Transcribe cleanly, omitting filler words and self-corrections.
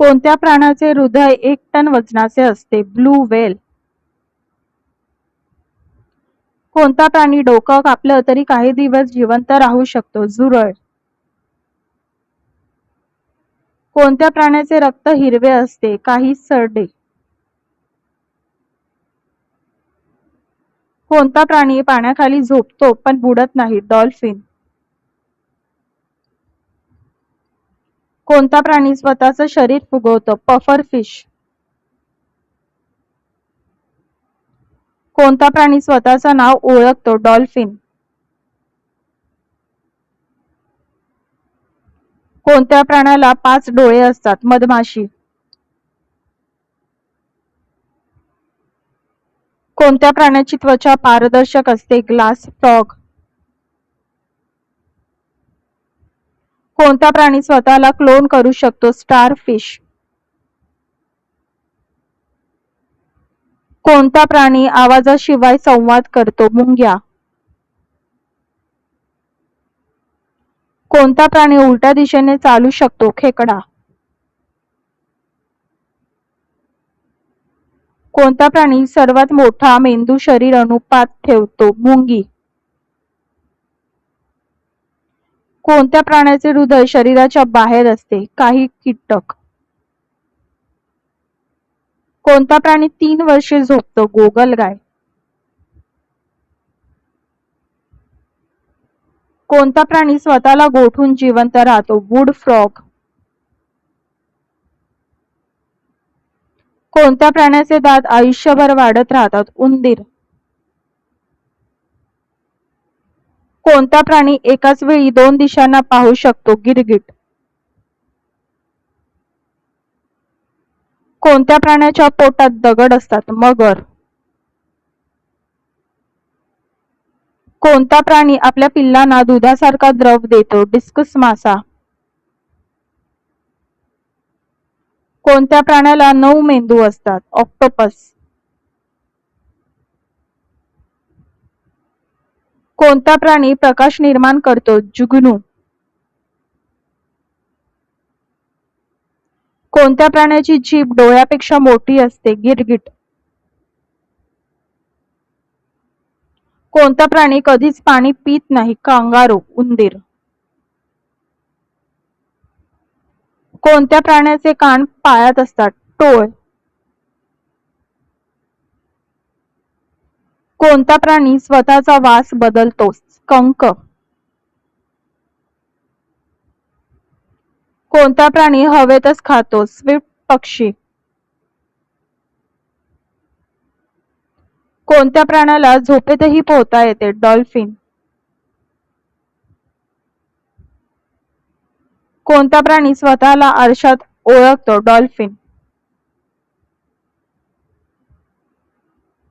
कोणत्या प्राण्याचे हृदय 1 टन वजनाचे असते? Blue whale. कोणता प्राणी डोकं कापलं तरी काही दिवस जिवंत राहू शकतो? जुरळ. कोणत्या प्राण्याचे रक्त हिरवे असते? काही सरडे. कोणता प्राणी पाण्याखाली झोपतो पण बुडत नाही? डॉल्फिन. कोणता प्राणी स्वतःचं शरीर फुगवतो? Puffer fish. कोणता प्राणी स्वतःचं नाव ओळखतो? डॉल्फिन. कोणत्या प्राण्याला 5 डोळे असतात? मधमाशी. कोणत्या प्राण्याची त्वचा पारदर्शक असते? Glass frog. कोणता प्राणी स्वतःला क्लोन करू शकतो? स्टारफिश. कोणता प्राणी आवाजाशिवाय संवाद करतो? मुंग्या. कोणता प्राणी उलट्या दिशेने चालू शकतो? खेकडा. कोणता प्राणी सर्वात मोठा मेंदू शरीर अनुपात ठेवतो? मुंगी. कोणत्या प्राण्याचे हृदय शरीराच्या बाहेर असते? काही कीटक. कोणता प्राणी 3 वर्षे झोपतो? गोगलगाय. कोणता प्राणी स्वतःला गोठून जिवंत राहतो? Wood frog. कोणत्या प्राण्याचे दात आयुष्यभर वाढत राहतात? उंदीर. कोणता प्राणी एकाच वेळी 2 दिशांना पाहू शकतो? गिरगिट. कोणत्या प्राण्याच्या पोटात दगड असतात? मगर. कोणता प्राणी आपल्या पिल्लांना दुधासारखा द्रव देतो? डिस्कस मासा. कोणत्या प्राण्याला 9 मेंदू असतात? ऑक्टोपस. कोणता प्राणी प्रकाश निर्माण करतो? जुगनू. कोणत्या प्राण्याची जीभ डोळ्यापेक्षा मोठी असते? गिरगिट. कोणता प्राणी कधीच पाणी पित नाही? कांगारू. उंदीर. कोणत्या प्राण्याचे कान पायात असतात? टोळ. कोणता प्राणी स्वतःचा वास बदलतो? स्कंक. कोणता प्राणी हवेतच खातो? स्विफ्ट पक्षी. कोणत्या प्राण्याला झोपेतही पोहता येते? डॉल्फिन. कोणता प्राणी स्वतःला आरशात ओळखतो? डॉल्फिन.